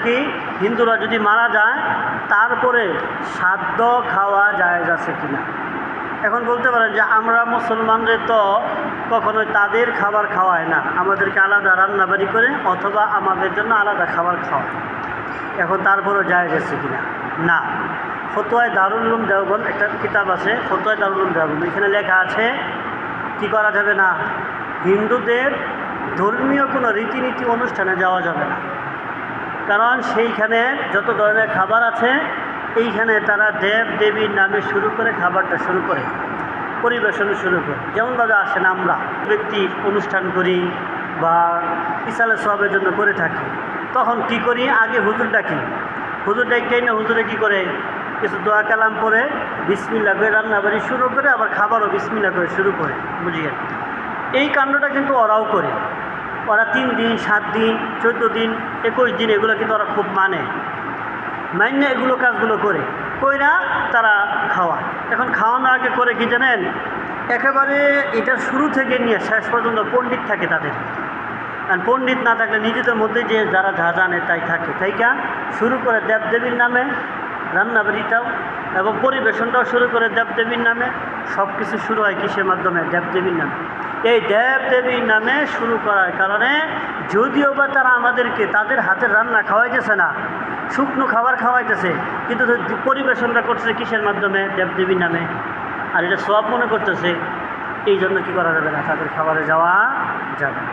কি হিন্দুরা যদি মারা যায় তারপরে শ্রাদ্ধ খাওয়া জায়েজ আছে কিনা। এখন বলতে পারেন যে আমরা মুসলমানদের তো কখনোই তাদের খাবার খাওয়ায় না, আমাদেরকে আলাদা রান্নাবাড়ি করে অথবা আমাদের জন্য আলাদা খাবার খাওয়ায়। এখন তারপরেও জায়েজ আছে কিনা না। ফতোয়ায়ে দারুল উলুম দেওবন্দ একটা কিতাব আছে, ফতোয়ায়ে দারুল উলুম দেওবন্দ, এখানে লেখা আছে কি করা যাবে না, হিন্দুদের ধর্মীয় কোনো রীতিনীতি অনুষ্ঠানে যাওয়া যাবে না। কারণ সেইখানে যত ধরনের খাবার আছে এইখানে তারা দেব দেবীর নামে শুরু করে খাবারটা শুরু করে, পরিবেশন শুরু করে। যেমনভাবে আসেন আমরা ব্যক্তি অনুষ্ঠান করি বা ইসালে সবের জন্য করে থাকি, তখন কি করি, আগে হুজুর ডাকি, হুজুর ডাকি না, হুজুরে কী করে কিছু দোয়া কালাম করে বিসমিল্লাহ করে রান্নাবাড়ি শুরু করে, আবার খাবারও বিসমিল্লাহ করে শুরু করে, বুঝিয়ে। এই কাণ্ডটা কিন্তু ওরাও করে, ওরা 3 দিন 7 দিন 14 দিন 21 দিন এগুলো কিন্তু ওরা খুব মান্য এগুলো কাজগুলো করে কইরা তারা খাওয়ায়। এখন খাওয়ানোর আগে করে কি জানেন, একেবারে এটার শুরু থেকে নিয়ে শেষ পর্যন্ত পণ্ডিত থাকে তাদের। আর পণ্ডিত না থাকলে নিজেদের মধ্যে যে যারা যা জানে তাই থাকে, তাই কা শুরু করে দেবদেবীর নামে রান্নাবাড়িটাও এবং পরিবেশনটাও শুরু করে দেবদেবীর নামে। সব কিছু শুরু হয় কিসের মাধ্যমে, দেবদেবীর নামে। এই দেবদেবীর নামে শুরু করার কারণে যদিও বা তারা আমাদেরকে তাদের হাতের রান্না খাওয়াইতেছে না, শুকনো খাবার খাওয়াইতেছে, কিন্তু পরিবেশনটা করছে কিসের মাধ্যমে, দেবদেবীর নামে। আর এটা সওয়াব মনে করতেছে, এই জন্য কী করা যাবে না, তাদের খাবারে যাওয়া যাবে না।